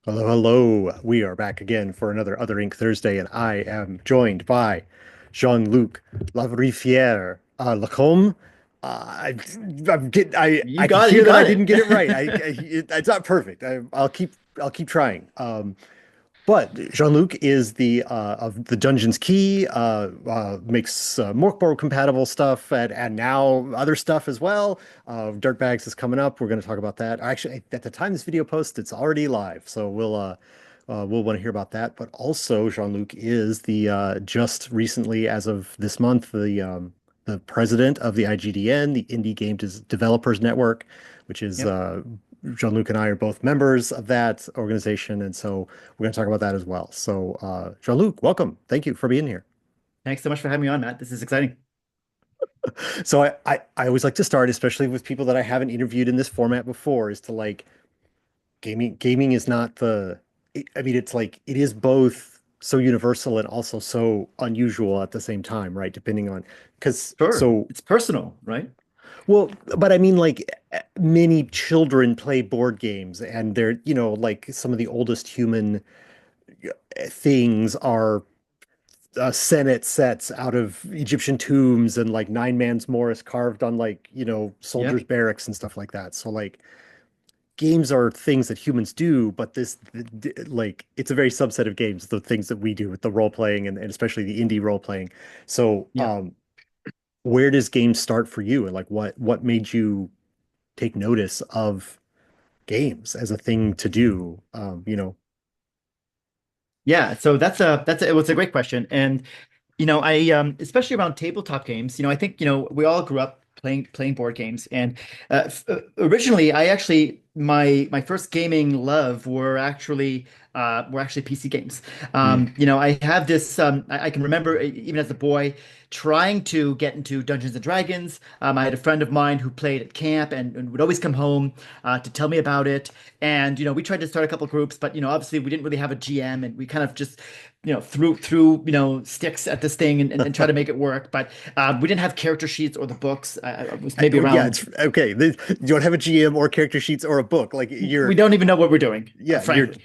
Hello, hello. We are back again for another Other Ink Thursday, and I am joined by Jean Luc Lariviere-Lacombe. I You can got it. hear You that I got didn't get it right. it. It's not perfect. I'll keep trying. But Jean-Luc is the of the Dungeon's Key, makes Morkborg compatible stuff and now other stuff as well. Dirtbags is coming up. We're going to talk about that. Actually, at the time this video posts, it's already live, so we'll want to hear about that. But also, Jean-Luc is the just recently, as of this month, the president of the IGDN, the Indie Game Developers Network, which is Yep. Jean-Luc and I are both members of that organization, and so we're going to talk about that as well. So, Jean-Luc, welcome. Thank you for being here. Thanks so much for having me on, Matt. This is exciting. So, I always like to start, especially with people that I haven't interviewed in this format before, is to like gaming is not I mean, it's like it is both so universal and also so unusual at the same time, right? Depending on because Sure. so It's personal, right? well, but I mean, like many children play board games, and they're like some of the oldest human things are Senate sets out of Egyptian tombs and like nine man's Morris carved on like soldiers' Yep. barracks and stuff like that. So like games are things that humans do, but like it's a very subset of games, the things that we do with the role playing and especially the indie role playing. So Yep. where does games start for you? And like what made you take notice of games as a thing to do? Yeah. So it was a great question. And I especially around tabletop games, I think, we all grew up playing board games. And originally I actually my first gaming love were actually PC games. Mm. I have this I can remember even as a boy trying to get into Dungeons and Dragons. I had a friend of mine who played at camp and would always come home to tell me about it. And we tried to start a couple groups, but obviously we didn't really have a GM, and we kind of just threw sticks at this thing and try to make it work. But we didn't have character sheets or the books. I was maybe Oh, yeah, around. it's okay. You don't have a GM or character sheets or a book. Like We don't even know what we're doing, yeah, you're, frankly.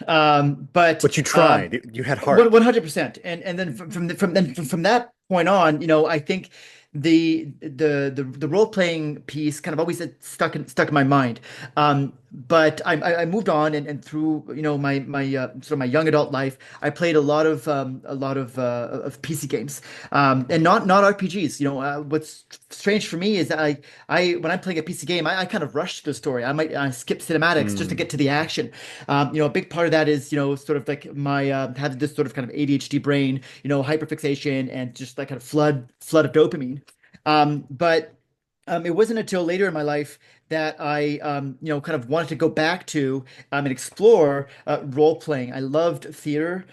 But but you tried. You had heart. 100%. And then from that point on, I think the role playing piece kind of always stuck in my mind. But I moved on, and through my sort of my young adult life, I played a lot of PC games, and not RPGs. What's strange for me is that I when I'm playing a PC game, I kind of rush the story. I skip cinematics just to Mm, get to the action. A big part of that is, sort of like my had this sort of kind of ADHD brain, hyperfixation and just like kind of flood of dopamine. But it wasn't until later in my life that I, kind of wanted to go back to and explore role playing. I loved theater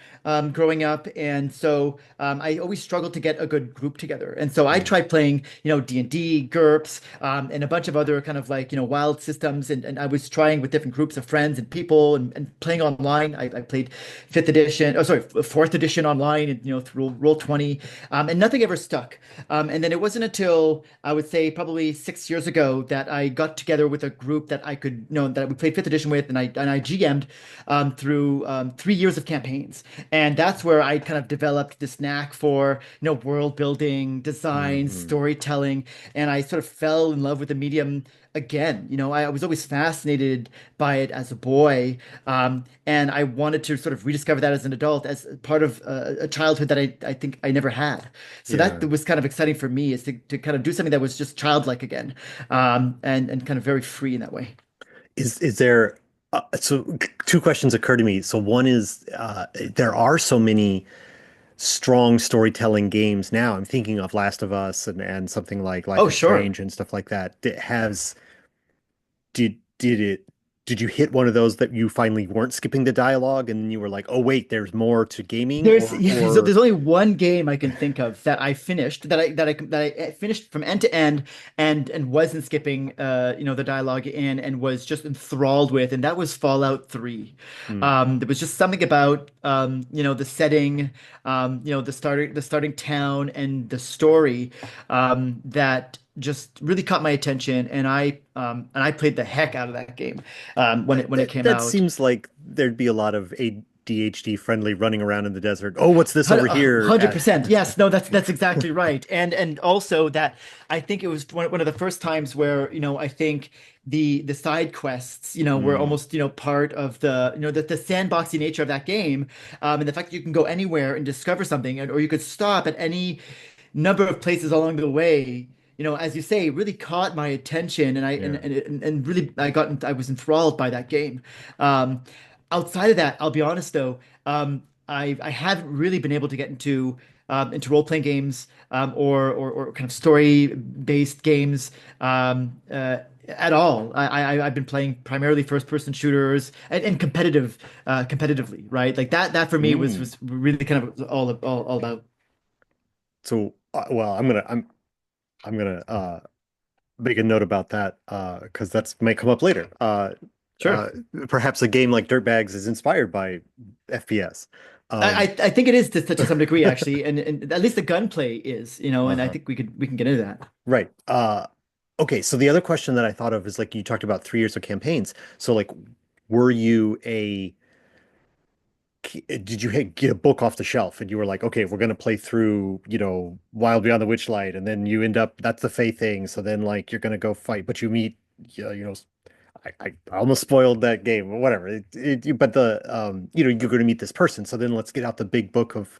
growing up, and so I always struggled to get a good group together. And so I mm. tried playing, D&D, GURPS, and a bunch of other kind of like wild systems. And I was trying with different groups of friends and people, and playing online. I played fifth edition, oh sorry, fourth edition online, and through Roll20, and nothing ever stuck. And then it wasn't until I would say probably 6 years ago that I got together with a group that I could, that we played fifth edition with, and I GM'd through 3 years of campaigns, and that's where I kind of developed this knack for world building, design, Mhm. storytelling, and I sort of fell in love with the medium again. I was always fascinated by it as a boy, and I wanted to sort of rediscover that as an adult, as part of a childhood that I think I never had. So that Yeah. was kind of exciting for me, is to kind of do something that was just childlike again, and kind of very free in that way. Is there so two questions occur to me. So one is there are so many strong storytelling games now. I'm thinking of Last of Us and something like Life Oh, is sure. Strange and stuff like that. Did you hit one of those that you finally weren't skipping the dialogue and you were like, "Oh wait, there's more to gaming," There's or yeah, so there's only one game I can think of that I finished that I finished from end to end, and wasn't skipping the dialogue in, and was just enthralled with, and that was Fallout 3. Hmm. There was just something about the setting, the starting town and the story, that just really caught my attention, and I played the heck out of that game when it came That out. seems like there'd be a lot of ADHD friendly running around in the desert. Oh, what's this over here? 100%. Yes, no, that's exactly right. And also that I think it was one of the first times where, I think the side quests, were Mm, almost, part of the sandboxy nature of that game. And the fact that you can go anywhere and discover something, or you could stop at any number of places along the way. As you say, really caught my attention, and yeah. really I was enthralled by that game. Um, Outside of that, I'll be honest though, I haven't really been able to get into role-playing games, or kind of story-based games, at all. I've been playing primarily first-person shooters and competitively, right? Like that for me was Mm. was really kind of all about. So, well, I'm gonna make a note about that because that's might come up later. Uh, Sure. Perhaps a game like Dirtbags is inspired by FPS. Um, I think it is to some degree actually, and at least the gunplay is, and I uh-huh. think we can get into that. Right. Okay. So the other question that I thought of is like you talked about 3 years of campaigns. So like, were you a did you get a book off the shelf and you were like, okay, we're gonna play through, Wild Beyond the Witchlight, and then you end up that's the Fae thing. So then like you're gonna go fight, but you meet, I almost spoiled that game, but whatever. But you're going to meet this person. So then let's get out the big book of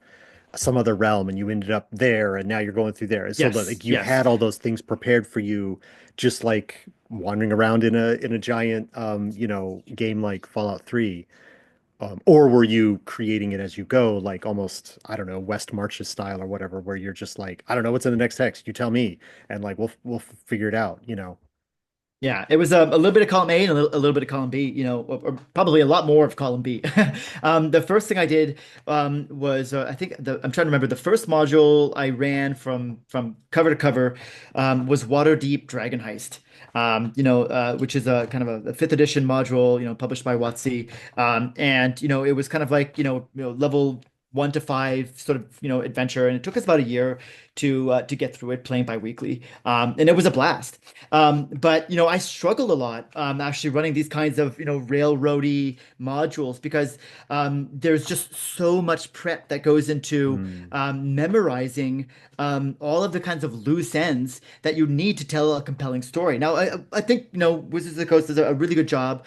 some other realm, and you ended up there, and now you're going through there. So Yes, like you yes. had all those things prepared for you, just like wandering around in a giant, game like Fallout 3. Or were you creating it as you go, like almost, I don't know, West Marches style or whatever, where you're just like, I don't know what's in the next text, you tell me, and like we'll figure it out. Yeah, it was a little bit of column A and a little bit of column B, or probably a lot more of column B. The first thing I did was I think I'm trying to remember the first module I ran from cover to cover was Waterdeep Dragon Heist. Which is a kind of a fifth edition module, published by WotC. And it was kind of like, level 1 to 5 sort of, adventure, and it took us about a year to get through it, playing bi-weekly. And it was a blast. But I struggled a lot actually running these kinds of railroady modules, because there's just so much prep that goes into Mm, memorizing all of the kinds of loose ends that you need to tell a compelling story. Now, I think Wizards of the Coast does a really good job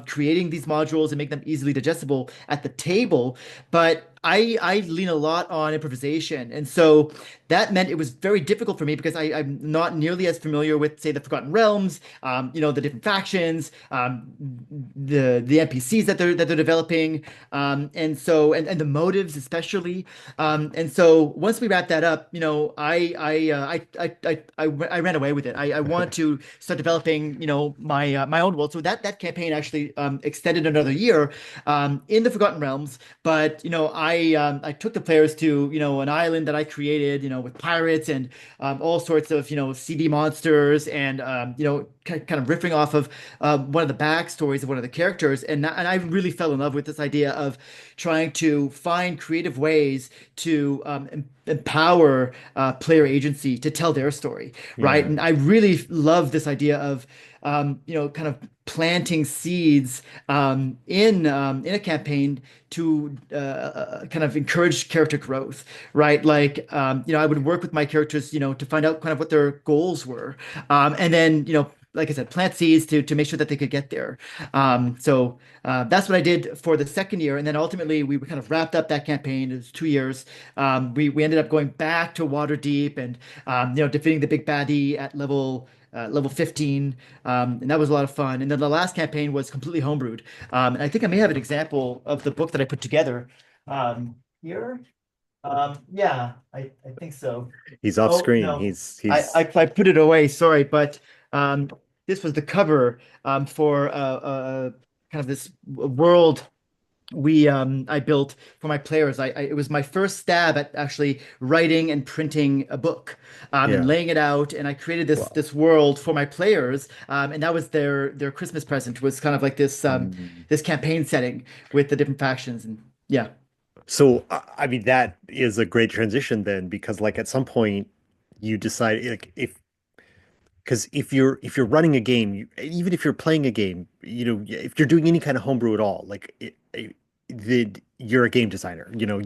creating these modules and make them easily digestible at the table, but I lean a lot on improvisation, and so that meant it was very difficult for me because I'm not nearly as familiar with, say, the Forgotten Realms, the different factions, the NPCs that they're developing, and the motives especially. And so once we wrapped that up, I ran away with it. I want to start developing, my own world. So that campaign actually extended another year in the Forgotten Realms. But I took the players to an island that I created, with pirates and all sorts of CD monsters, and kind of riffing off of one of the backstories of one of the characters, and I really fell in love with this idea of trying to find creative ways to empower player agency to tell their story, right? yeah. And I really love this idea of kind of planting seeds in a campaign to kind of encourage character growth, right? Like, I would work with my characters, to find out kind of what their goals were, and then, like I said, plant seeds to make sure that they could get there. So that's what I did for the second year, and then ultimately we kind of wrapped up that campaign. It was 2 years. We ended up going back to Waterdeep and defeating the big baddie at level 15, and that was a lot of fun. And then the last campaign was completely homebrewed. And I think I may have an example of the book that I put together here. Yeah, I think so. He's off Oh screen. no, He's I, he's I I put it away. Sorry, but this was the cover for kind of this world I built for my players. It was my first stab at actually writing and printing a book, and Yeah. laying it out. And I created this Well, this world for my players, and that was their Christmas present. Was kind of like mm. this campaign setting with the different factions, and yeah. So I mean that is a great transition then because like at some point you decide like if because if you're running a game, even if you're playing a game, if you're doing any kind of homebrew at all, like you're a game designer. You're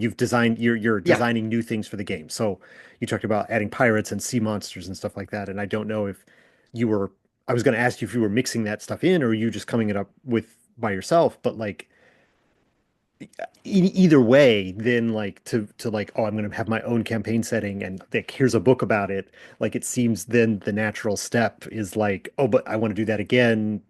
Yeah. designing new things for the game. So you talked about adding pirates and sea monsters and stuff like that, and I don't know if you were. I was going to ask you if you were mixing that stuff in, or you just coming it up with by yourself. But like either way, then like to like, oh, I'm going to have my own campaign setting, and like here's a book about it. Like it seems then the natural step is like, oh, but I want to do that again.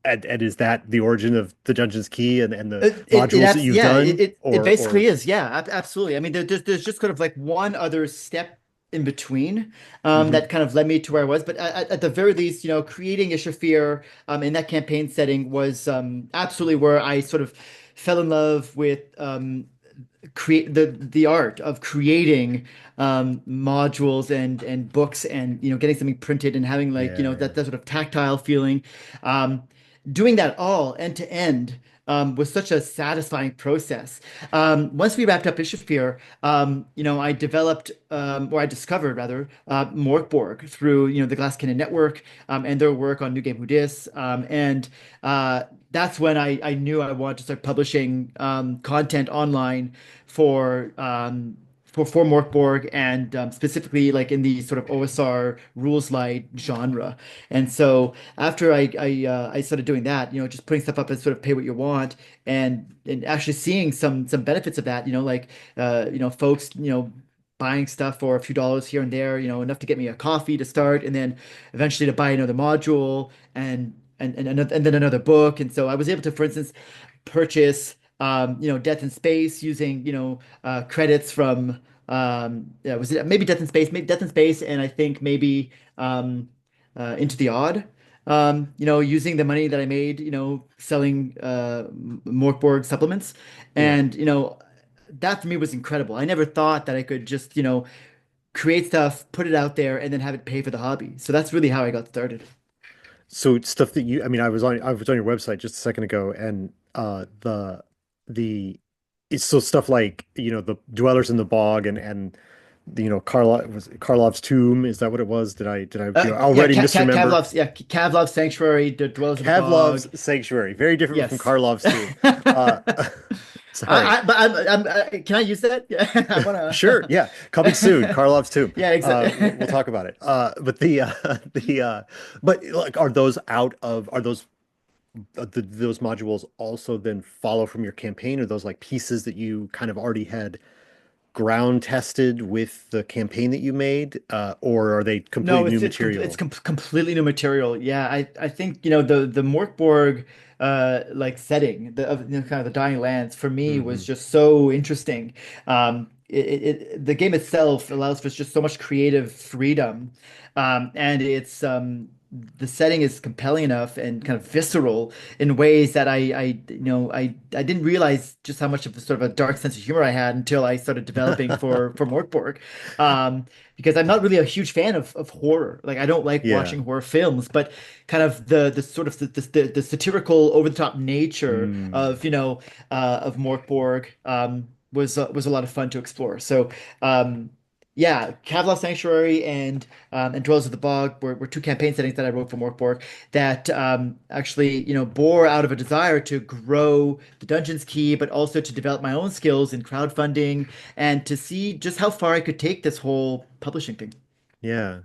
And is that the origin of the Dungeon's Key and the modules that you've Yeah, done, it or basically is. Yeah, absolutely. I mean, there's just kind of like one other step in between Mhm. that kind of led me to where I was. But at the very least, creating Ishafir in that campaign setting was absolutely where I sort of fell in love with create the art of creating modules and books and getting something printed and having like Yeah, yeah. that sort of tactile feeling. Um, Doing that all end to end was such a satisfying process. Once we wrapped up Ishafir, I developed, or I discovered rather, Morkborg through, the Glass Cannon Network and their work on New Game Who Dis. And that's when I knew I wanted to start publishing content online for for Morkborg and specifically like in the sort of OSR rules light genre. And so after I started doing that, just putting stuff up as sort of pay what you want and actually seeing some benefits of that, like folks, buying stuff for a few dollars here and there, enough to get me a coffee to start, and then eventually to buy another module and then another book. And so I was able to, for instance, purchase Death in Space using, credits from yeah, was it maybe Death in Space, maybe Death in Space, and I think maybe Into the Odd. Using the money that I made, selling Morkborg supplements. Yeah. And, that for me was incredible. I never thought that I could just, create stuff, put it out there, and then have it pay for the hobby. So that's really how I got started. So stuff that I mean, I was on your website just a second ago, and the it's so stuff like the Dwellers in the Bog and Karlov's Tomb. Is that what it was? Did I Yeah, already misremember? Kavlov's Sanctuary, the Dwellers of the Bog. Kavlov's Sanctuary, very different from Yes. Karlov's Tomb. Uh, sorry. But can I use that? Yeah, I wanna. Sure, yeah, coming soon, Karlov's Tomb. Yeah, We'll exactly. talk about it. But the the but like, are those those modules also then follow from your campaign? Or those like pieces that you kind of already had ground tested with the campaign that you made, or are they No, completely new it's material? completely new material. Yeah, I think the Morkborg like setting the of kind of the Dying Lands for me was Hmm. just so interesting. The game itself allows for just so much creative freedom, and it's the setting is compelling enough and kind of visceral in ways that I didn't realize just how much of a sort of a dark sense of humor I had until I started developing for Morkborg. Because I'm not really a huge fan of horror. Like I don't like Yeah. watching horror films, but kind of the sort of the satirical over the top nature Mm. of Morkborg was a lot of fun to explore. So um, yeah, Kavla Sanctuary and Dwellers of the Bog were two campaign settings that I wrote for Morkborg that actually bore out of a desire to grow the Dungeons Key, but also to develop my own skills in crowdfunding and to see just how far I could take this whole publishing thing. Yeah.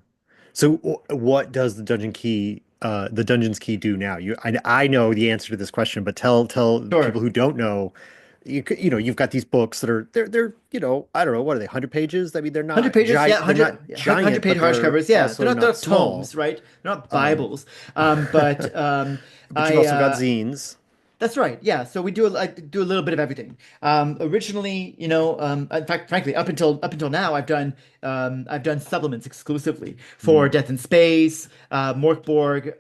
So what does the Dungeon's Key do now? I know the answer to this question, but tell people Sure. who don't know, you've got these books that are they're I don't know, what are they, 100 pages? I mean, 100 pages, yeah, they're not 100 giant, page but they're hardcovers, yeah. also They're not not small. tomes, right? They're not Um, Bibles. But but you've I also got zines. That's right. Yeah. So we do I do a little bit of everything. Originally, in fact, frankly, up until now, I've done supplements exclusively for Mm. Death in Space, Morkborg,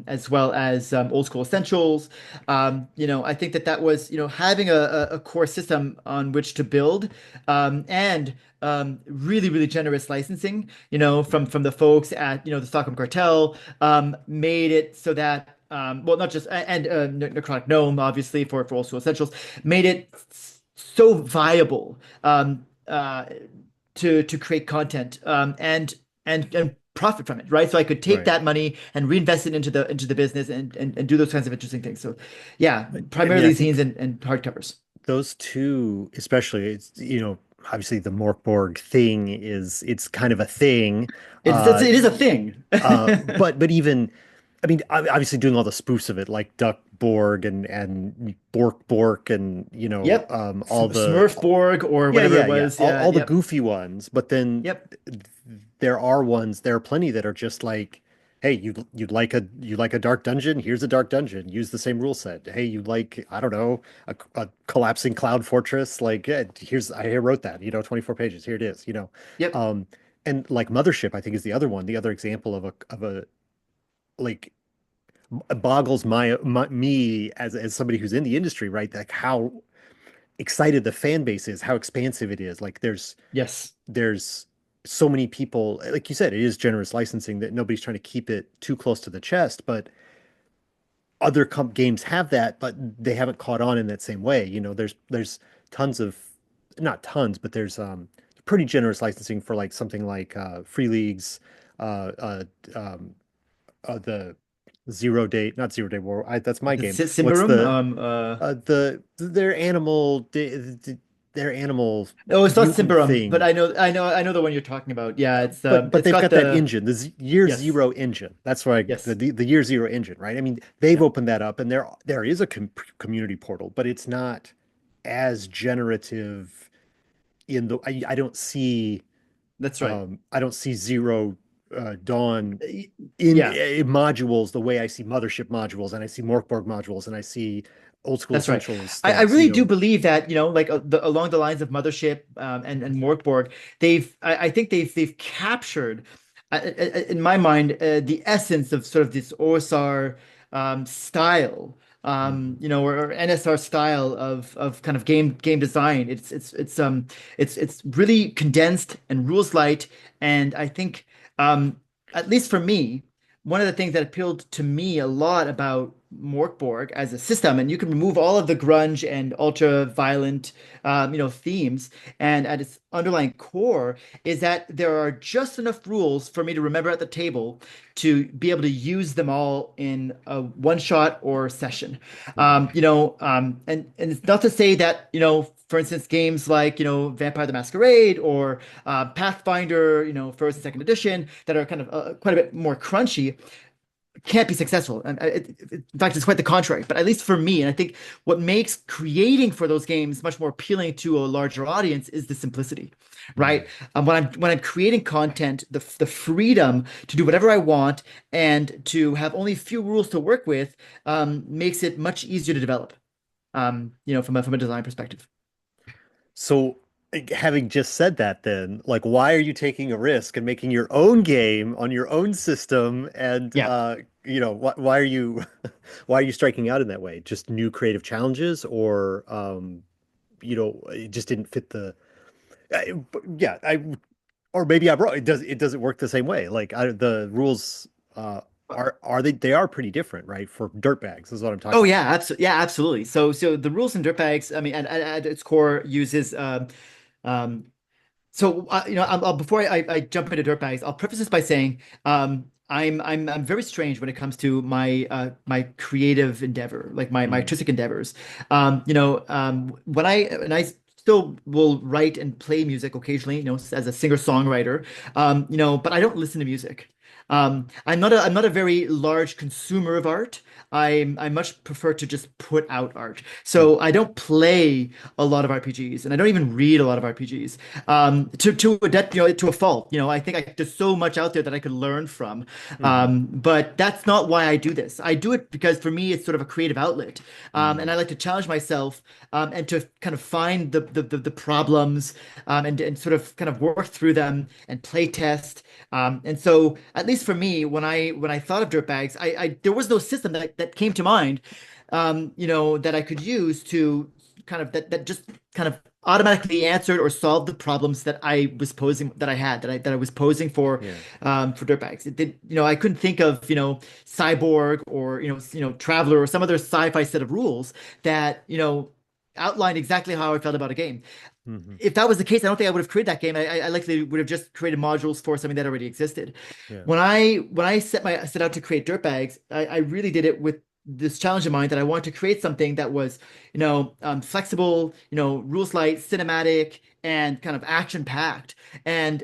as well as Old School Essentials. I think that was having a core system on which to build, and really really generous licensing. From the folks at the Stockholm Cartel, made it so that well, not just and Necrotic Gnome, obviously for also essentials, made it so viable to create content and profit from it, right? So I could take Right. that money and reinvest it into the business and do those kinds of interesting things. So yeah, I mean, primarily I zines think and hardcovers. those two, especially, it's, obviously the Morkborg thing it's kind of a thing. It Uh, is a thing. but even, I mean, obviously doing all the spoofs of it, like Duck Borg and Bork Bork and Yep. all the Smurfborg or yeah whatever yeah it yeah was. Yeah. all the Yep. goofy ones. But then Yep. there are plenty that are just like, hey, you like a dark dungeon? Here's a dark dungeon. Use the same rule set. Hey, you like, I don't know, a collapsing cloud fortress? Like, yeah, here's, I wrote that, 24 pages. Here it is. Yep. Um, and like Mothership, I think is the other one, the other example of a like boggles me as somebody who's in the industry, right? Like how excited the fan base is, how expansive it is. Like Yes. there's so many people, like you said, it is generous licensing that nobody's trying to keep it too close to the chest, but other games have that, but they haven't caught on in that same way. There's tons of, not tons, but there's pretty generous licensing for like something like Free Leagues, uh, uh, um, the Zero Date, not Zero Day War. That's my The game. What's Symbaroum. their animal No, it's not mutant Symbaroum, but thing? I know the one you're talking about. Yeah, But it's they've got got that the engine, the Year yes, Zero engine. That's why yes, the Year Zero engine, right? I mean, they've yeah, opened that up, and there is a community portal, but it's not as generative in the. that's right. I don't see Zero Dawn in Yeah, modules the way I see Mothership modules, and I see Morkborg modules, and I see Old School that's right. Essentials I stats. really do believe that, like along the lines of Mothership and Morkborg, I think they've captured, in my mind, the essence of sort of this OSR style, Mhm. or NSR style of kind of game design. It's really condensed and rules light, and I think, um, at least for me, one of the things that appealed to me a lot about Morkborg as a system, and you can remove all of the grunge and ultra violent, themes, and at its underlying core is that there are just enough rules for me to remember at the table to be able to use them all in a one shot or session. Mhm. And it's not to say that, for instance, games like, Vampire the Masquerade or Pathfinder, first and second edition that are kind of quite a bit more crunchy can't be successful. And in fact, it's quite the contrary. But at least for me, and I think what makes creating for those games much more appealing to a larger audience is the simplicity, right? Mhm. When I'm creating content, the freedom to do whatever I want and to have only a few rules to work with makes it much easier to develop. From a design perspective. So, like, having just said that, then, like, why are you taking a risk and making your own game on your own system? And Yeah. why are you why are you striking out in that way? Just new creative challenges, or it just didn't fit the. Yeah, or maybe I'm wrong. It doesn't work the same way. Like the rules are they are pretty different, right? For dirtbags is what I'm Oh talking yeah, about. absolutely. So the rules in Dirtbags, I mean, at its core uses um, before I jump into Dirtbags, I'll preface this by saying I'm very strange when it comes to my creative endeavor, like my Mm, artistic endeavors. When I still will write and play music occasionally, as a singer-songwriter, but I don't listen to music. I'm not a very large consumer of art. I much prefer to just put out art. mm, So I don't play a lot of RPGs, and I don't even read a lot of RPGs. To a fault. I think there's so much out there that I could learn from. mhm, But that's not why I do this. I do it because for me it's sort of a creative outlet, and I mm. like to challenge myself, and to kind of find the problems, and sort of kind of work through them and play test. And so, at least for me, when I thought of Dirtbags, I there was no system that came to mind, that I could use to kind of that just kind of automatically answered or solved the problems that I was posing that I had that I was posing Yeah. for Dirtbags. It did, I couldn't think of Cyborg or Traveler or some other sci-fi set of rules that outlined exactly how I felt about a game. Hmm. If that was the case, I don't think I would have created that game. I likely would have just created modules for something that already existed. Yeah. When I set out to create Dirtbags, I really did it with this challenge in mind that I wanted to create something that was, flexible, rules light, cinematic, and kind of action packed, and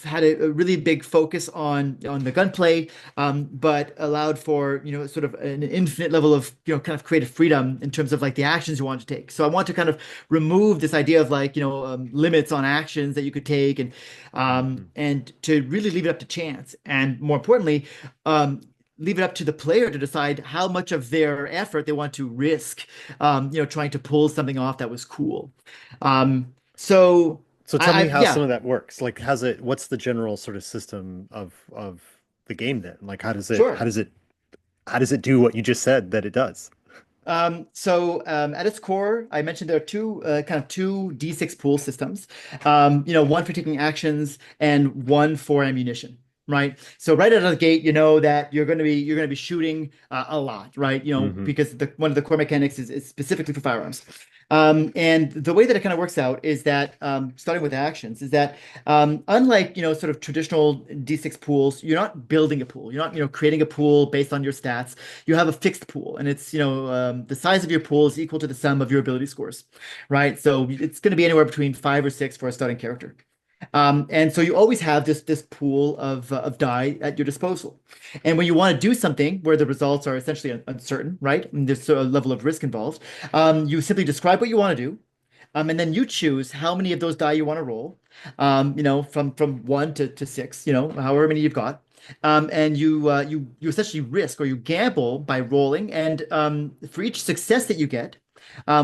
had a really big focus on the gunplay, but allowed for sort of an infinite level of kind of creative freedom in terms of like the actions you want to take. So I want to kind of remove this idea of like limits on actions that you could take, Hmm. and to really leave it up to chance, and more importantly, leave it up to the player to decide how much of their effort they want to risk, trying to pull something off that was cool. So So tell I me how some yeah, of that works. Like, what's the general sort of system of the game then? Like, sure. how does it do what you just said that it does? At its core, I mentioned there are two D6 pool systems. One for taking actions and one for ammunition. Right. So right out of the gate, you know that you're going to be shooting a lot, right? Hmm. Because one of the core mechanics is specifically for firearms. And the way that it kind of works out is that starting with actions is that unlike sort of traditional D6 pools, you're not building a pool. You're not creating a pool based on your stats. You have a fixed pool, and it's the size of your pool is equal to the sum of your ability scores, right? So it's going to be anywhere between 5 or 6 for a starting character. And so you always have this pool of die at your disposal. And when you want to do something where the results are essentially uncertain, right? And there's a level of risk involved, you simply describe what you want to do. And then you choose how many of those die you want to roll, from 1 to 6, however many you've got. And you essentially risk or you gamble by rolling. And for each success that you get,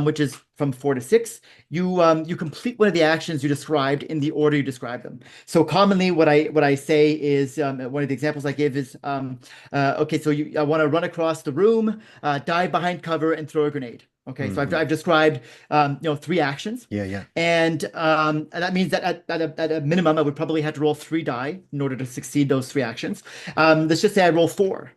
which is from 4 to 6, you complete one of the actions you described in the order you described them. So commonly, what I say is one of the examples I give is okay, so I want to run across the room, dive behind cover, and throw a grenade. Okay, so I've, Hmm. I've described 3 actions, Yeah, yeah. and that means that at a minimum I would probably have to roll 3 die in order to succeed those 3 actions. Let's just say I roll 4.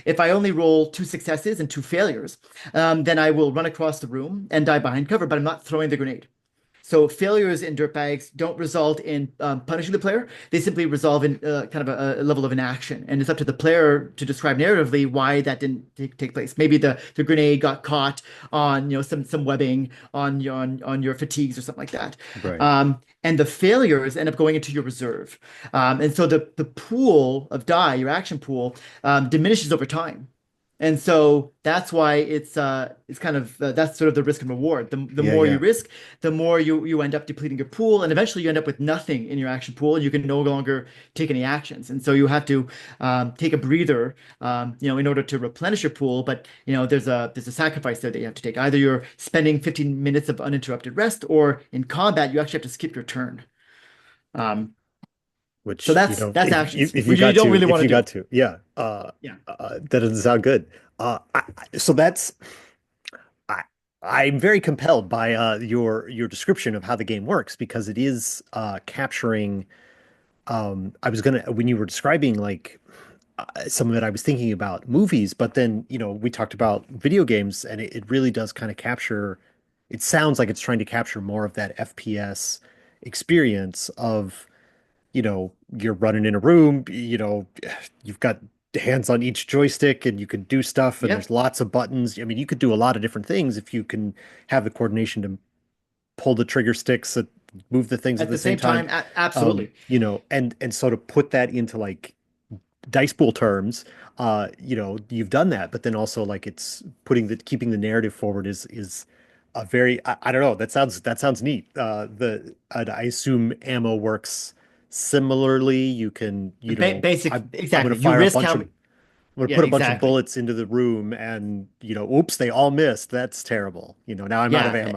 If I only roll 2 successes and 2 failures, then I will run across the room and die behind cover, but I'm not throwing the grenade. So failures in dirtbags don't result in punishing the player. They simply resolve in kind of a level of inaction, and it's up to the player to describe narratively why that didn't take place. Maybe the grenade got caught on some webbing on your fatigues or something like that. Right. And the failures end up going into your reserve, and so the pool of die, your action pool, diminishes over time. And so that's why it's kind of that's sort of the risk and reward. The Yeah, more you yeah. risk, the more you end up depleting your pool, and eventually you end up with nothing in your action pool, and you can no longer take any actions. And so you have to take a breather, in order to replenish your pool. But there's a sacrifice there that you have to take. Either you're spending 15 minutes of uninterrupted rest, or in combat you actually have to skip your turn. Um, so Which, that's actions, if you which you got don't to, really want to do. yeah. Yeah. That doesn't sound good. So I, I'm very compelled by your description of how the game works because it is capturing. I was gonna when you were describing like some of it, I was thinking about movies, but then we talked about video games, and it really does kind of capture. It sounds like it's trying to capture more of that FPS experience of you're running in a room, you've got hands on each joystick and you can do stuff and there's Yep. lots of buttons. I mean, you could do a lot of different things if you can have the coordination to pull the trigger sticks and move the things at At the the same same time. time, absolutely. And sort of put that into like dice pool terms, you've done that, but then also like it's keeping the narrative forward is a very I don't know, that sounds neat. I assume ammo works similarly. You can, Basic, I'm gonna exactly. You fire a risk bunch how of many. I'm gonna Yeah, put a bunch of exactly. bullets into the room and oops, they all missed. That's terrible. Now I'm out of Yeah.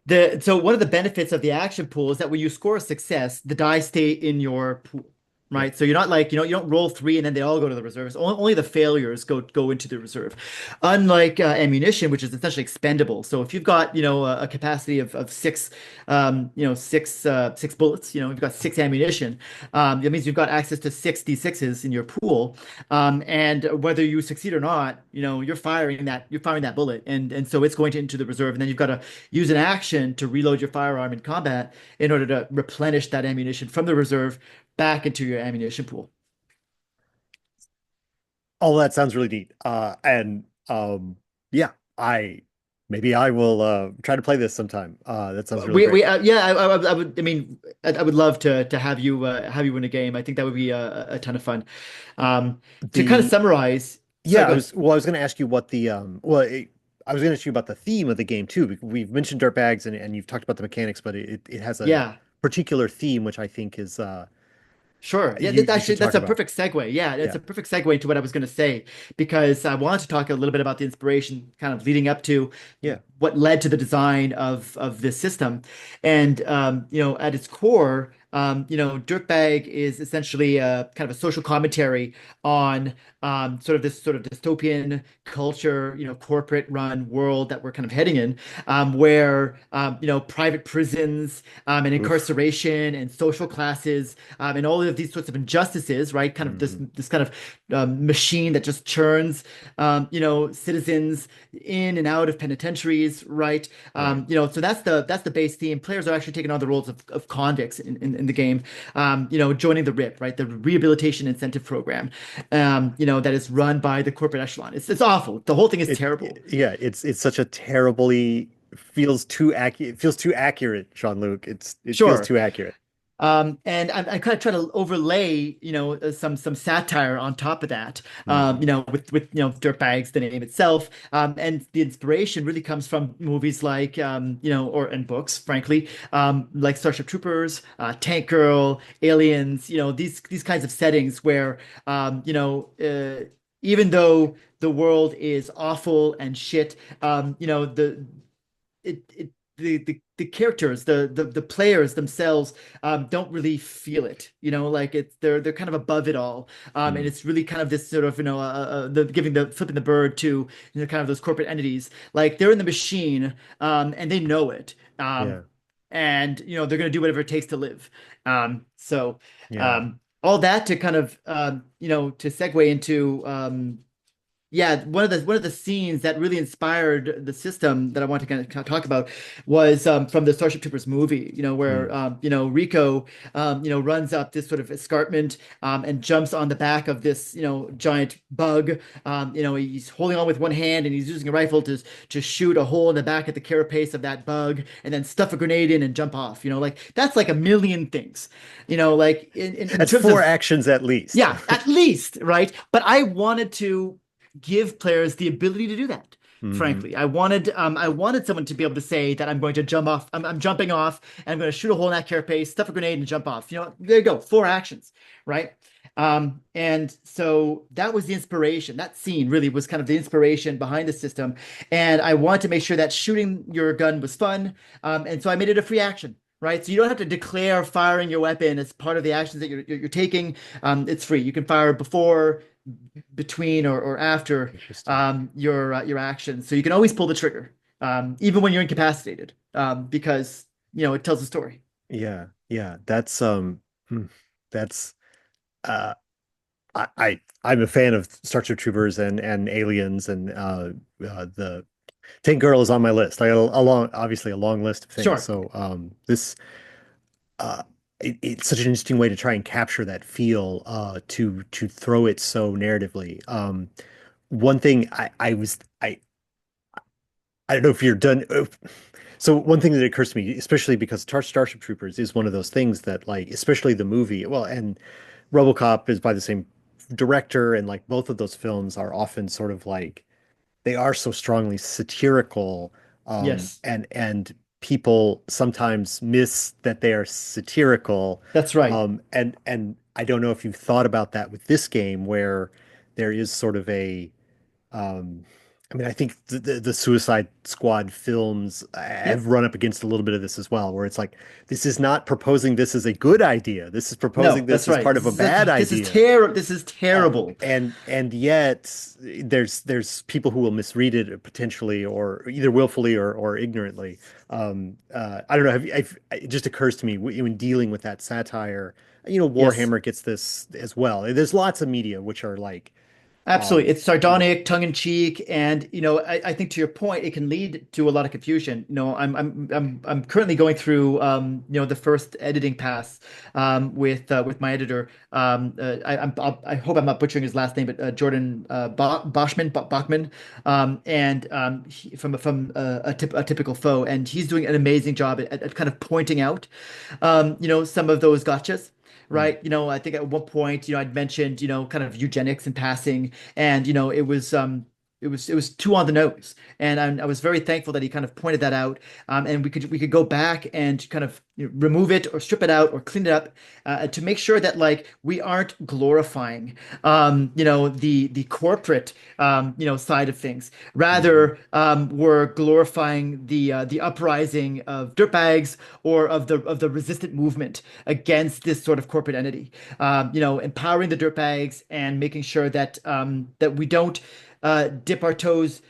ammo. So one of the benefits of the action pool is that when you score a success, the die stay in your pool. Yeah. right? So you're not like, you don't roll three and then they all go to the reserves. Only the failures go into the reserve. Unlike ammunition, which is essentially expendable. So if you've got, a capacity of six, six bullets, you've got six ammunition, that means you've got access to six D6s in your pool. And whether you succeed or not, you're firing that bullet, and so it's going into the reserve, and then you've got to use an action to reload your firearm in combat in order to replenish that ammunition from the reserve back into your ammunition pool. All that sounds really neat. And yeah, I maybe I will try to play this sometime. That sounds really We great. yeah, I would, I mean, I would love to have you win a game. I think that would be a ton of fun. To kind of The summarize, sorry, Yeah, go ahead. I was going to ask you what the I was going to ask you about the theme of the game too. We've mentioned dirtbags and you've talked about the mechanics, but it has a Yeah. particular theme which I think is Sure. Yeah, you should that's talk a about. perfect segue. Yeah, that's Yeah. a perfect segue into what I was going to say because I wanted to talk a little bit about the inspiration kind of leading up to Yeah. what led to the design of this system. And at its core, Dirtbag is essentially a kind of a social commentary on sort of this sort of dystopian culture, corporate run world that we're kind of heading in, where private prisons and Oof. incarceration and social classes and all of these sorts of injustices, right? Kind of this Hmm. this kind of machine that just churns, citizens in and out of penitentiaries, right? Right. So that's the base theme. Players are actually taking on the roles of convicts in the game, joining the RIP, right? The Rehabilitation Incentive Program, that is run by the corporate echelon. It's awful. The whole thing is terrible. Yeah, it's such a terribly feels too accurate. It feels too accurate, Jean Luc. It feels Sure. too accurate. And I'm kind of trying to overlay, some satire on top of that, Hmm. with Dirtbags, the name itself, and the inspiration really comes from movies like, or and books, frankly, like Starship Troopers, Tank Girl, Aliens, these kinds of settings where, even though the world is awful and shit, the it it the characters, the players themselves, don't really feel it. Like they're kind of above it all, and Hmm. it's really kind of this sort of the giving the flipping the bird to kind of those corporate entities. Like they're in the machine, and they know it, Yeah. and they're gonna do whatever it takes to live. So Yeah. all that to kind of to segue into yeah, one of the scenes that really inspired the system that I want to kind of talk about was from the Starship Troopers movie, where Hmm. Rico runs up this sort of escarpment and jumps on the back of this giant bug. He's holding on with one hand and he's using a rifle to shoot a hole in the back of the carapace of that bug and then stuff a grenade in and jump off. Like that's like a million things. Like in That's terms four of actions at least. yeah, at least, right? But I wanted to give players the ability to do that. Hmm. Frankly, I wanted someone to be able to say that I'm going to jump off. I'm jumping off, and I'm going to shoot a hole in that carapace, stuff a grenade, and jump off. There you go, four actions, right? And so that was the inspiration. That scene really was kind of the inspiration behind the system, and I wanted to make sure that shooting your gun was fun. And so I made it a free action. Right, so you don't have to declare firing your weapon as part of the actions that you're taking. It's free. You can fire before, between, or after Interesting. your actions. So you can always pull the trigger, even when you're incapacitated, because it tells a story. Yeah. Yeah. Hmm, that's uh I'm a fan of Starship Troopers and Aliens and the Tank Girl is on my list. I got obviously a long list of things. Sure. So this uh it's such an interesting way to try and capture that feel to throw it so narratively. One thing I don't know if you're done. So one thing that occurs to me, especially because Starship Troopers is one of those things that like, especially the movie, well, and RoboCop is by the same director, and like both of those films are often sort of like they are so strongly satirical, Yes, and people sometimes miss that they are satirical, that's right. and I don't know if you've thought about that with this game where there is sort of um, I mean, I think the Suicide Squad films have Yep. run up against a little bit of this as well, where it's like, this is not proposing this as a good idea. This is proposing No, this that's as right. part of a bad This is idea. terrible. This is terrible. And yet there's people who will misread it potentially, or either willfully or ignorantly. I don't know. It just occurs to me when dealing with that satire, Yes. Warhammer gets this as well. There's lots of media which are like, Absolutely. It's you know, sardonic, tongue-in-cheek, and I think to your point, it can lead to a lot of confusion. I'm currently going through the first editing pass with my editor. I hope I'm not butchering his last name, but Jordan Bachman, and a typical foe, and he's doing an amazing job at kind of pointing out some of those gotchas. mm, Right. I think at one point, I'd mentioned, kind of eugenics in passing, and it was too on the nose, and I was very thankful that he kind of pointed that out, and we could go back and kind of remove it or strip it out or clean it up, to make sure that like we aren't glorifying the corporate side of things. mhm, Rather, we're glorifying the uprising of dirtbags or of the resistant movement against this sort of corporate entity. Empowering the dirtbags and making sure that we don't dip our toes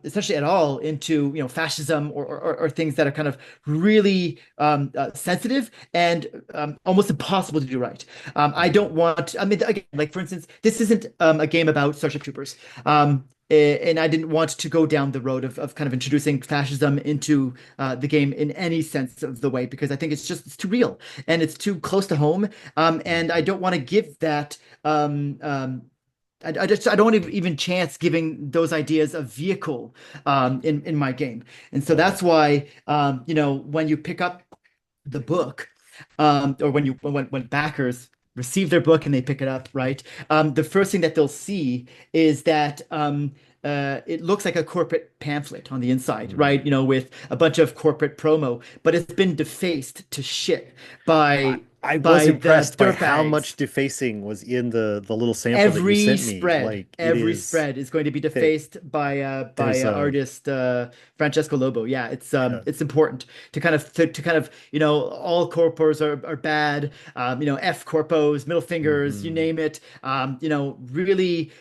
essentially at all into fascism or things that are kind of really sensitive and almost impossible to do right. I mhm. don't want. I mean, again, like for instance, this isn't a game about Starship Troopers. And I didn't want to go down the road of kind of introducing fascism into the game in any sense of the way, because I think it's too real and it's too close to home. And I Mhm. don't want to give that. I don't even chance giving those ideas a vehicle in my game. And so Right. that's why when you pick up the book, or when backers receive their book and they pick it up, right? The first thing that they'll see is that it looks like a corporate pamphlet on the inside, Mm. right? With a bunch of corporate promo, but it's been defaced to shit I, by I was by the impressed by how dirtbags. much defacing was in the little sample that you Every sent me. spread, Like it every is spread is going to be that defaced by there's a artist Francesco Lobo. Yeah, it's yeah. important to kind of all corpos are bad. F corpos, middle fingers, you Mhm. name it. Really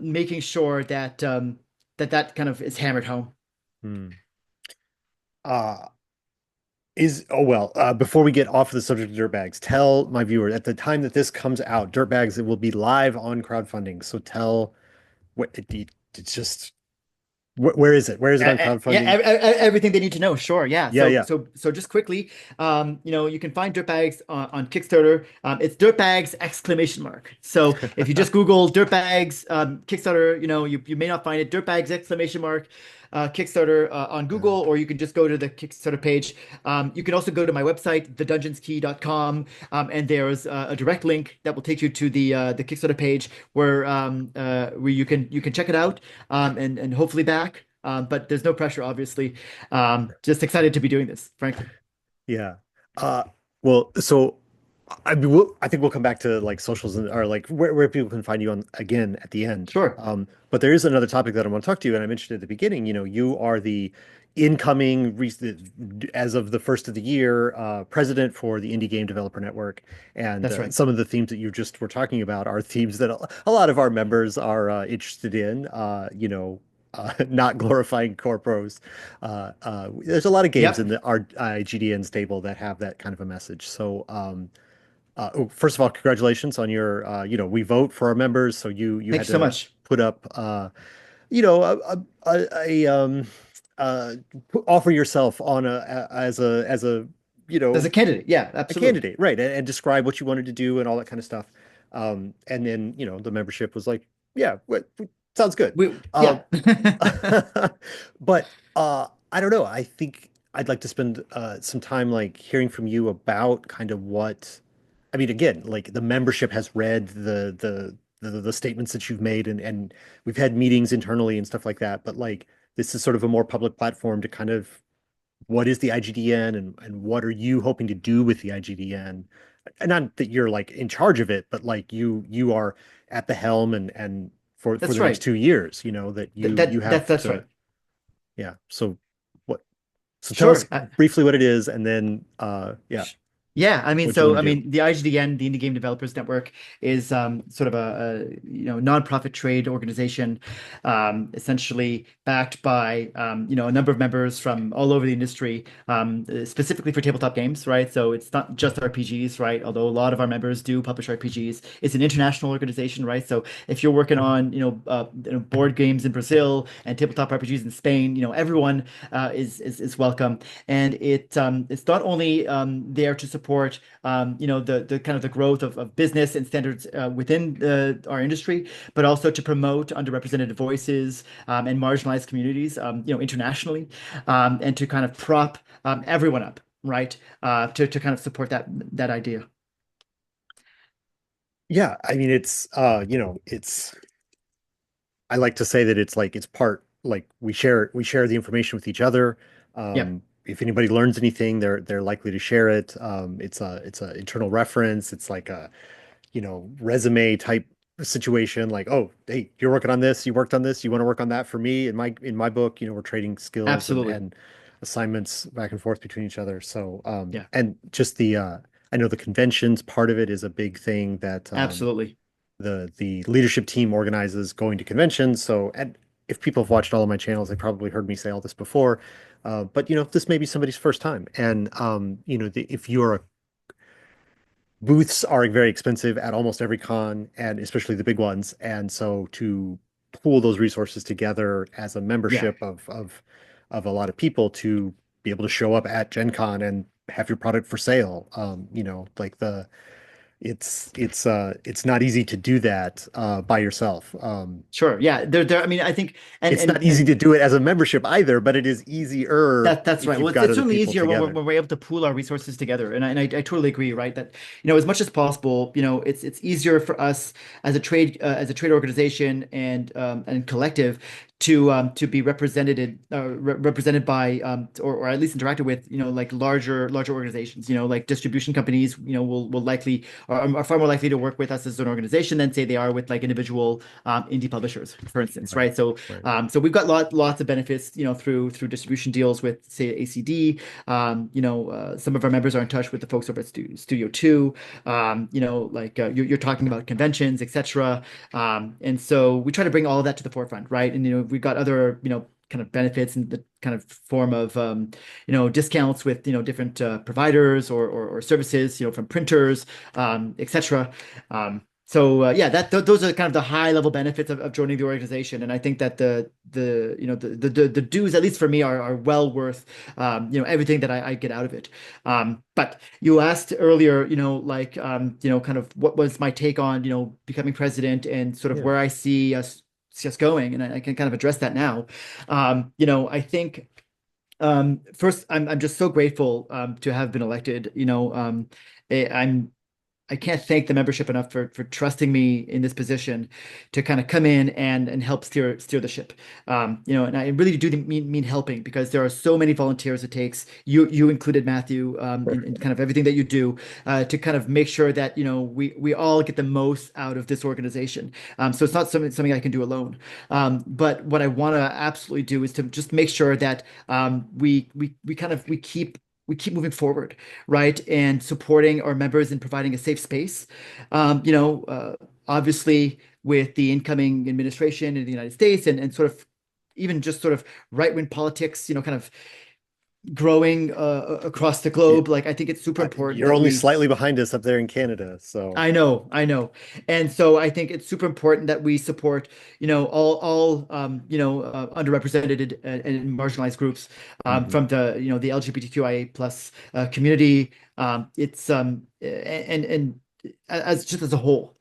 making sure that kind of is hammered home. Hmm. Uh before we get off the subject of dirtbags, tell my viewer at the time that this comes out, dirtbags, it will be live on crowdfunding. So tell what it's just where is it? Where is it on Yeah, crowdfunding? everything they need to know. Sure, yeah. Yeah, So yeah. so just quickly, you can find Dirtbags on Kickstarter. It's Dirtbags exclamation mark. So if you just Google Dirtbags Kickstarter, you may not find it. Dirtbags exclamation mark Kickstarter on Google, or you can just go to the Kickstarter page. You can also go to my website, thedungeonskey.com, and there's a direct link that will take you to the Kickstarter page where you can check it out, and hopefully back. But there's no pressure, obviously. Just excited to be doing this, frankly. Yeah. Uh, so I think we'll come back to like socials or like where people can find you on again at the end. Sure. But there is another topic that I want to talk to you, and I mentioned at the beginning, you are the incoming, as of the first of the year, president for the Indie Game Developer Network. And That's right. some of the themes that you just were talking about are themes that a lot of our members are interested in, not glorifying corpos. There's a lot of games Yep. in our IGDN stable that have that kind of a message. So, first of all, congratulations on your, we vote for our members, so you Thank had you so to much. put up, you know, uh, offer yourself on as a, As a candidate, yeah, a absolutely. candidate, right, and describe what you wanted to do and all that kind of stuff. And then, the membership was like, yeah, sounds good. Yeah. Um, but I don't know. I think I'd like to spend some time like hearing from you about kind of what, I mean, again, like the membership has read the statements that you've made, and we've had meetings internally and stuff like that. But like this is sort of a more public platform to kind of, what is the IGDN, and what are you hoping to do with the IGDN? And not that you're like in charge of it, but like you are at the helm and for That's the next right. 2 years, that you have That's to, right. yeah. So what? So tell us Sure. briefly what it is, and then yeah, Yeah, I mean, what you want so to I do. mean, the IGDN, the Indie Game Developers Network, is sort of nonprofit trade organization, essentially backed by a number of members from all over the industry, specifically for tabletop games, right? So it's not just RPGs, right? Although a lot of our members do publish RPGs, it's an international organization, right? So if you're working on board games in Brazil and tabletop RPGs in Spain, everyone is welcome, and it's not only there to support the kind of the growth of business and standards within our industry, but also to promote underrepresented voices and marginalized communities, internationally, and to kind of prop everyone up, right? To kind of support that idea. Yeah, I mean it's I like to say that it's like it's part like we share the information with each other. Yeah, If anybody learns anything, they're likely to share it. It's a internal reference. It's like a resume type situation. Like, oh, hey, you're working on this. You worked on this. You want to work on that for me in my book. We're trading skills and absolutely. and assignments back and forth between each other. So Yeah, and just I know the conventions part of it is a big thing that absolutely. the leadership team organizes going to conventions. So, and if people have watched all of my channels, they probably heard me say all this before. But this may be somebody's first time, and if you're a booths are very expensive at almost every con, and especially the big ones. And so to pool those resources together as a Yeah. membership of a lot of people to be able to show up at Gen Con and have your product for sale, like it's not easy to do that by yourself. Sure. Yeah. I mean, I think, and It's not and easy to and do it as a membership either, but it is easier that's if right. Well, you've it's, got it's other certainly people easier when we're, together. when we're able to pool our resources together. And I totally agree, right? That, as much as possible, it's easier for us as a trade organization and collective to be represented by or at least interacted with, like larger organizations, like distribution companies, will likely are far more likely to work with us as an organization than say they are with like individual indie publishers, for instance, Right. right? So Right. so we've got lots of benefits, through distribution deals with, say, ACD. Some of our members are in touch with the folks over at Studio Two. Like you're talking about conventions, etc. And so we try to bring all of that to the forefront, right? And we've got other kind of benefits in the kind of form of discounts with different providers or services, from printers, etc. So yeah, those are kind of the high level benefits of joining the organization, and I think that the dues, at least for me, are well worth everything that I get out of it. But you asked earlier, like kind of what was my take on becoming president and sort of Yeah. where I see us going, and I can kind of address that now. I think first, I'm just so grateful to have been elected. I'm I can't thank the membership enough for trusting me in this position to kind of come in and help steer the ship. And I really do mean helping, because there are so many volunteers it takes. You included, Matthew, in kind of everything that you do to kind of make sure that we all get the most out of this organization. So it's not something I can do alone. But what I want to absolutely do is to just make sure that we keep moving forward, right? And supporting our members and providing a safe space. Obviously, with the incoming administration in the United States and sort of even just sort of right-wing politics, kind of growing across the Yeah. globe, like I think it's super important You're that only we slightly behind us up there in Canada, so I know. And so I think it's super important that we support, all underrepresented and marginalized groups mhm. from the LGBTQIA plus community. It's and as just as a whole.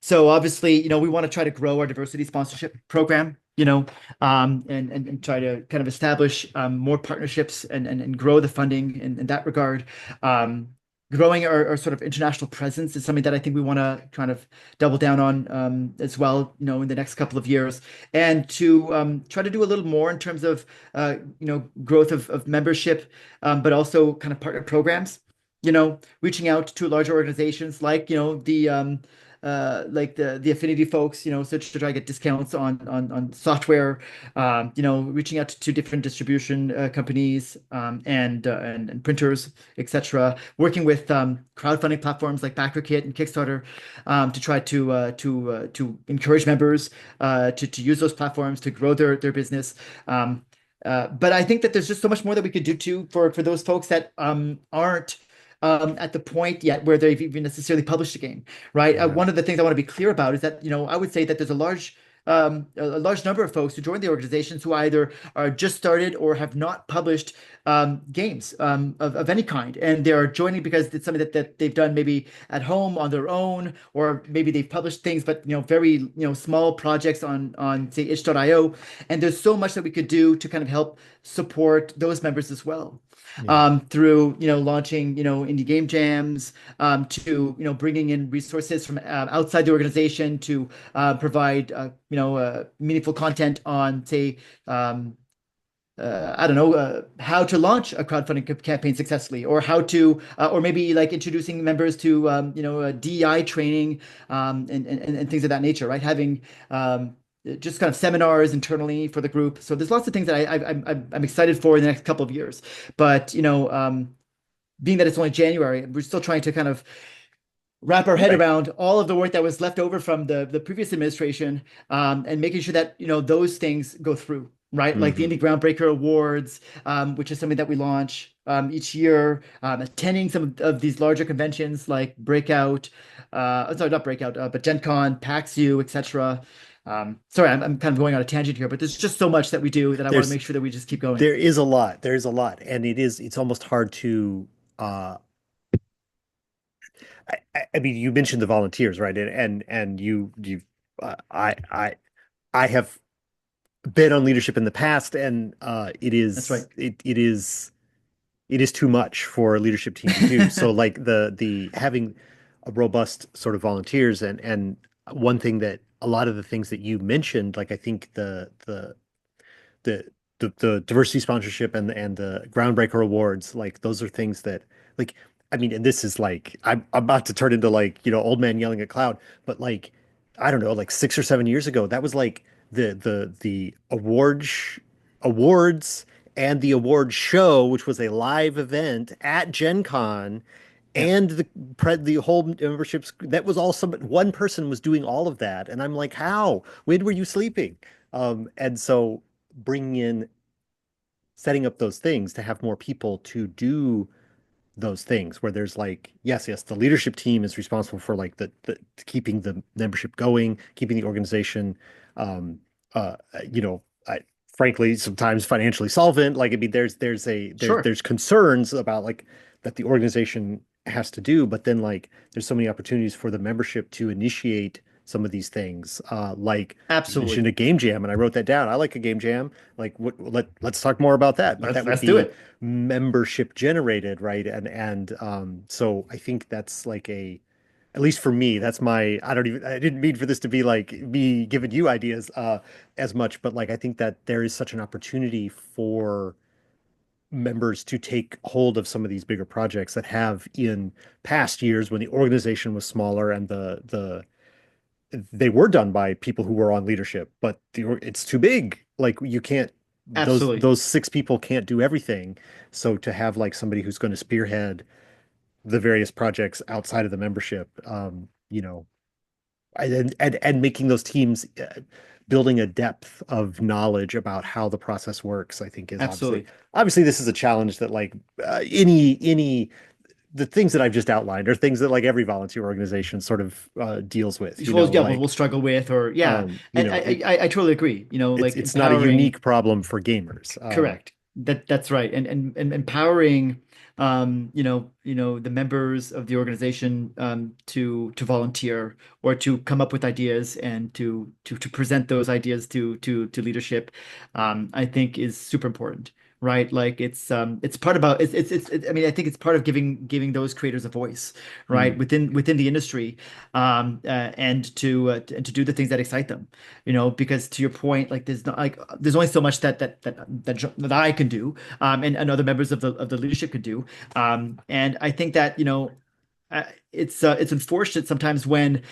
So obviously, we want to try to grow our diversity sponsorship program, and try to kind of establish more partnerships and grow the funding in that regard. Um, Growing our sort of international presence is something that I think we want to kind of double down on as well, in the next couple of years, and to try to do a little more in terms of growth of membership, but also kind of partner programs. Reaching out to larger organizations like the like the affinity folks, so to try to get discounts on software, reaching out to different distribution companies and printers, etc. Working with crowdfunding platforms like BackerKit and Kickstarter to try to encourage members to use those platforms to grow their business. But I think that there's just so much more that we could do too for those folks that aren't at the point yet where they've even necessarily published a game, right? Yeah. One of the things I want to be clear about is that, I would say that there's a large number of folks who join the organizations who either are just started or have not published games of any kind, and they're joining because it's something that they've done maybe at home on their own, or maybe they've published things, but very small projects on say itch.io, and there's so much that we could do to kind of help support those members as well. Yeah. Through launching indie game jams, to bringing in resources from outside the organization to provide meaningful content on say I don't know, how to launch a crowdfunding campaign successfully, or how to, or maybe like introducing members to, DEI training, and things of that nature, right? Having just kind of seminars internally for the group. So there's lots of things that I'm excited for in the next couple of years. But, being that it's only January, we're still trying to kind of wrap our head Right. around all of the work that was left over from the previous administration, and making sure that those things go through, right? Like the Hmm. Indie Groundbreaker Awards, which is something that we launch each year, attending some of these larger conventions like Breakout, sorry, not Breakout, but Gen Con, PAX U, etc. Sorry, I'm kind of going on a tangent here, but there's just so much that we do that I want to There's make sure that we just keep going. there is a lot. There's a lot, and it's almost hard to. Uh, I mean, you mentioned the volunteers, right? And I have been on leadership in the past, and That's right. it is too much for a leadership team to do. So like the having a robust sort of volunteers, and one thing that a lot of the things that you mentioned, like I think the the diversity sponsorship and the groundbreaker awards, like those are things that, like, I mean, and this is like I'm about to turn into like old man yelling at cloud, but like I don't know, like 6 or 7 years ago, that was like the awards and the award show, which was a live event at Gen Con, Yeah, and the whole memberships, that was all one person was doing all of that, and I'm like, how? When were you sleeping? And so bringing in, setting up those things to have more people to do those things, where there's like, yes, the leadership team is responsible for like the keeping the membership going, keeping the organization, um, uh, you know, frankly, sometimes financially solvent. Like, I mean, sure. there's concerns about like that the organization has to do, but then like there's so many opportunities for the membership to initiate some of these things. Like you mentioned Absolutely. a game jam, and I wrote that down. I like a game jam. Like, let's talk more about that. But that would Let's do be it. membership generated, right? And so I think that's like at least for me, that's my, I didn't mean for this to be like me giving you ideas as much, but like I think that there is such an opportunity for members to take hold of some of these bigger projects that have in past years, when the organization was smaller and they were done by people who were on leadership, but it's too big. Like you can't, Absolutely. those 6 people can't do everything. So to have like somebody who's going to spearhead the various projects outside of the membership, and making those teams, building a depth of knowledge about how the process works, I think is Absolutely. obviously this is a challenge that like any the things that I've just outlined are things that like every volunteer organization sort of deals with, Well, yeah, we'll like struggle with, or yeah, and I totally agree. it's Like it's not a empowering. unique problem for gamers. Correct. That's right. And empowering the members of the organization to volunteer or to come up with ideas and to present those ideas to leadership, I think is super important. Right. Like it's part about I mean, I think it's part of giving those creators a voice, right, Hmm. within the industry, and to do the things that excite them, because to your point, like there's not like there's only so much that I can do, and other members of the leadership could do, and I think that it's unfortunate sometimes when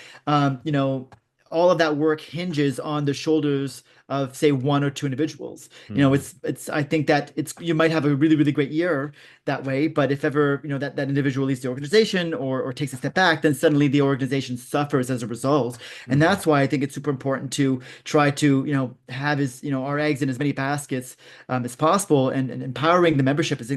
you know, all of that work hinges on the shoulders of, say, one or two individuals. You know, Hmm. it's I think that it's you might have a really, really great year that way, but if ever, you know, that individual leaves the organization or takes a step back, then suddenly the organization suffers as a result. And Hmm. that's why I think it's super important to try to, you know, have our eggs in as many baskets as possible, and empowering the membership and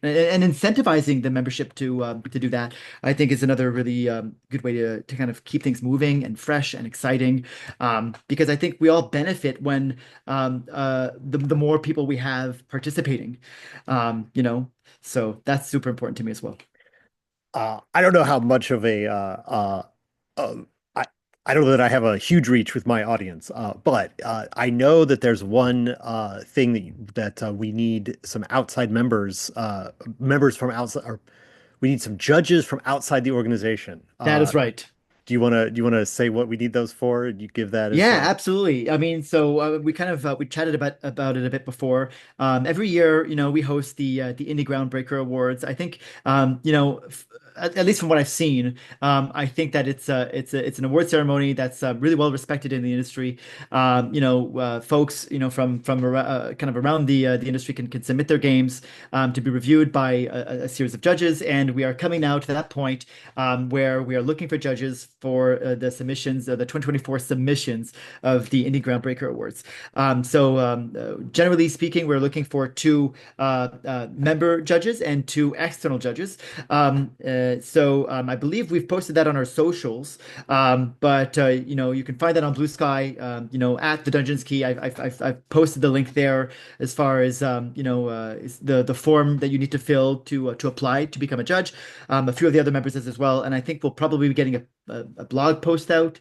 incentivizing the membership to do that. I think is another really good way to kind of keep things moving and fresh and exciting, because I think we all benefit when the more people we have participating, you know, so that's super important to me as well. I don't know how much of uh, I, I don't know that I have a huge reach with my audience, but I know that there's one thing that we need some outside members, members from outside, or we need some judges from outside the organization. That is right. Do you want to say what we need those for? You give that as Yeah, absolutely. I mean, so we kind of we chatted about it a bit before. Every year, you know, we host the Indie Groundbreaker Awards. I think, you know, at least from what I've seen, I think that it's an award ceremony that's really well respected in the industry. You know, folks, you know, kind of around the industry can submit their games to be reviewed by a series of judges, and we are coming now to that point where we are looking for judges for the submissions, the 2024 submissions of the Indie Groundbreaker Awards. Generally speaking, we're looking for two member judges and two external judges. I believe we've posted that on our socials, but you know, you can find that on Bluesky. You know, at the Dungeons Key, I've posted the link there as far as you know, is the form that you need to fill to apply to become a judge. A few of the other members as well, and I think we'll probably be getting a blog post out.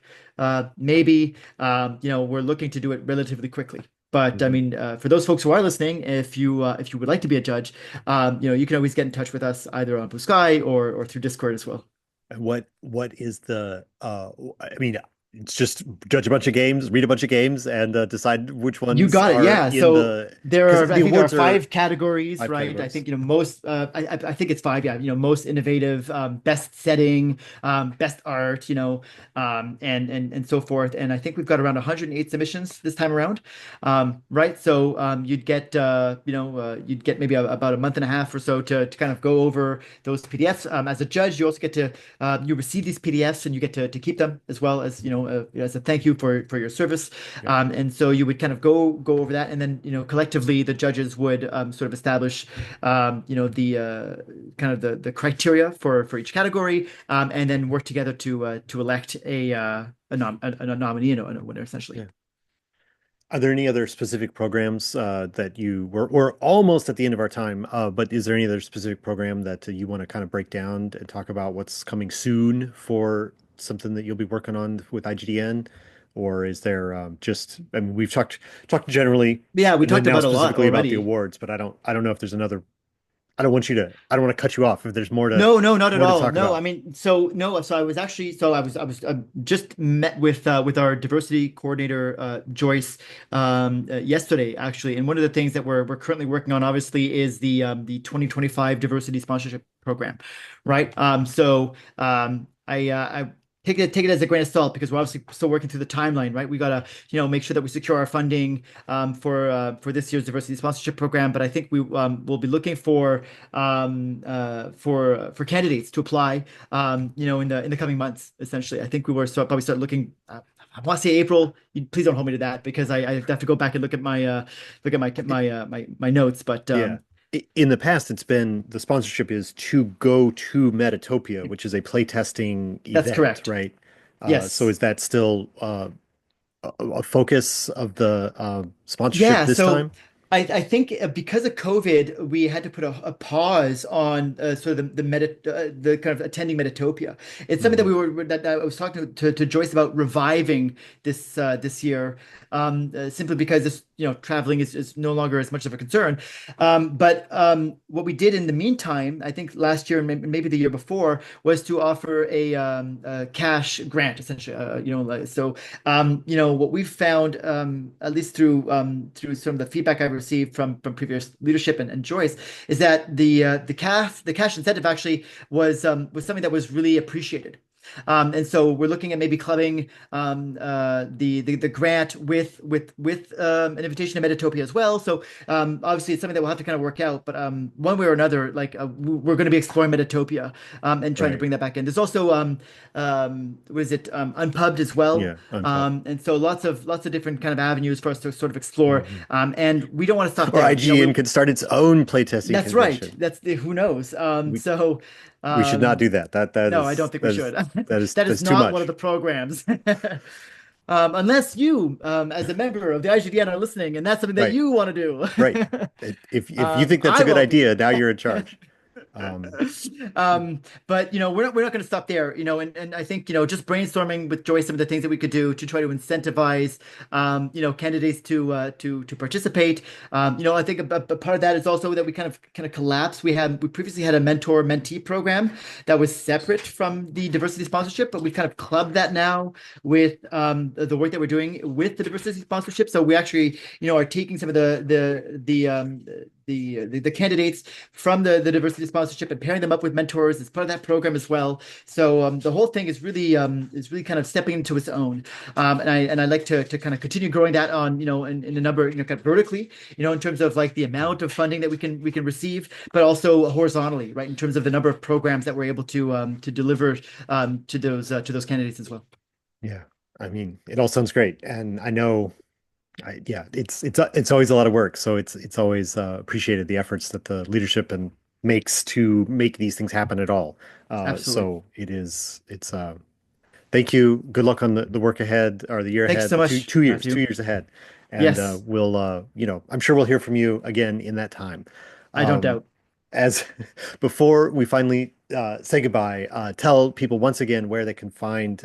Maybe you know, we're looking to do it relatively quickly. But I well. mean, for those folks who are listening, if you would like to be a judge, you know, you can always get in touch with us either on Blue Sky or through Discord as well. What is the I mean, it's just judge a bunch of games, read a bunch of games, and decide which You ones got it. are Yeah. in So the because I the think there are awards are five categories, five right? I categories. think, you know, most, I think it's five. Yeah. You know, most innovative, best setting, best art, you know, and so forth. And I think we've got around 108 submissions this time around. Right. So, you'd get, you know, you'd get maybe about a month and a half or so to kind of go over those PDFs. As a judge, you also get to, you receive these PDFs and you get to keep them as well as, you know, as a thank you for your service. Yep. And so you would kind of go over that, and then, you know, collectively the judges would sort of establish, you know, the kind of the criteria for each category, and then work together to elect a nominee and a winner essentially. Yeah. Are there any other specific programs that we're almost at the end of our time, but is there any other specific program that you want to kind of break down and talk about what's coming soon for something that you'll be working on with IGDN? Or is there just, I mean, we've talked generally Yeah, we and then talked now about a lot specifically about the already. awards, but I don't know if there's another, I don't want to cut you off if there's No, no, not at more to all. talk No, I about. mean, no. So I was actually, I was just met with our diversity coordinator, Joyce, yesterday actually. And one of the things that we're currently working on, obviously, is the 2025 diversity sponsorship program, right? I take it as a grain of salt because we're obviously still working through the timeline, right? We gotta, you know, make sure that we secure our funding for this year's diversity sponsorship program. But I think we will be looking for candidates to apply, you know, in the coming months. Essentially, I think we were probably start looking. I want to say April. Please don't hold me to that because I have to go back and look at my notes. But Yeah. In the past, it's been the sponsorship is to go to Metatopia, which is a playtesting that's event, correct. right? So Yes. is that still a focus of the sponsorship Yeah, this so time? I think because of COVID, we had to put a pause on sort of the kind of attending Metatopia. It's something that Hmm. that I was talking to Joyce about reviving this year, simply because this, you know, traveling is no longer as much of a concern. But what we did in the meantime, I think last year and maybe the year before, was to offer a cash grant essentially. You know, you know, what we've found, at least through some of the feedback I've received from previous leadership and Joyce is that the cash incentive actually was something that was really appreciated. And so we're looking at maybe clubbing the grant with an invitation to Metatopia as well. So obviously it's something that we'll have to kind of work out, but one way or another, like we're going to be exploring Metatopia and trying to Right. bring that back in. There's also what is it Unpubbed as well, Yeah. Unpub. and so lots of different kind of avenues for us to sort of explore, Mhm. and we don't want to stop Or there. IGN could start its own playtesting That's right. convention. That's the who knows. We So. we should not Um, do that. That no, I don't is think we should. That is that's too not one of much. the programs. Unless you, as a member of the IGDN, are listening, and that's something that Right. you want to do. Right. If you think that's I a good won't be. idea, now you're in charge. Um, But we're not going to stop there, and I think, just brainstorming with Joyce some of the things that we could do to try to incentivize, candidates to participate. I think a part of that is also that we kind of collapse. We previously had a mentor mentee program that was separate from the diversity sponsorship, but we kind of clubbed that now with the work that we're doing with the diversity sponsorship. So we actually, are taking some of the candidates from the diversity sponsorship and pairing them up with mentors as part of that program as well. So the whole thing is really kind of stepping into its own, and I like to kind of continue growing that on, in a number, kind of vertically, in terms of like the amount of funding that we can receive, but also horizontally, right, in terms of the number of programs that we're able to deliver to those candidates as well. yeah. I mean, it all sounds great, and I know. Yeah, it's always a lot of work, so it's always appreciated the efforts that the leadership and makes to make these things happen at all. Absolutely. So it's thank you. Good luck on the work ahead or the year Thank you ahead, so the two much, two years, two Matthew. years ahead, and Yes, we'll I'm sure we'll hear from you again in that time. I don't Um, doubt. as before we finally say goodbye, tell people once again where they can find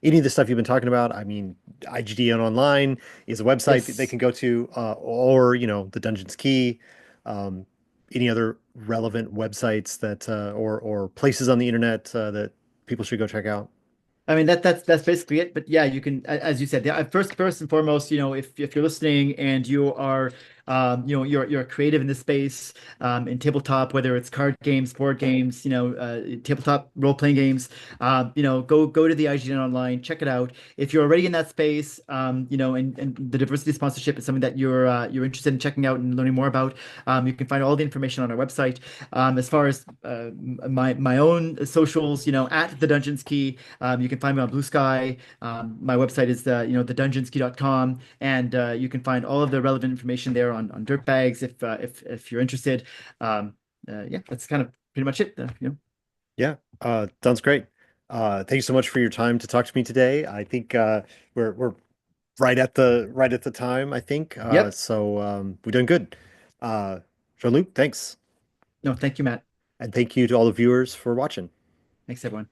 any of the stuff you've been talking about. I mean, IGDN Online is a website that they Yes. can go to, or the Dungeons Key, um, any other relevant websites that or places on the internet that people should go check out. I mean that's basically it. But yeah, you can, as you said, yeah, first and foremost, if you're listening and you are, you're creative in this space, in tabletop, whether it's card games, board games, tabletop role playing games, go to the IGN online, check it out. If you're already in that space, and the diversity sponsorship is something that you're interested in checking out and learning more about, you can find all the information on our website. As far as my own socials, at the Dungeons Key. You can find me on Bluesky. My website is thedungeonskey.com, and you can find all of the relevant information there on Dirtbags if you're interested. Yeah, that's kind of pretty much it. Yeah, sounds great. Thank you so much for your time to talk to me today. I think we're right at the time, I think. Yep. So we're doing good. Jean Luc, thanks. No, thank you, Matt. And thank you to all the viewers for watching. Thanks, everyone.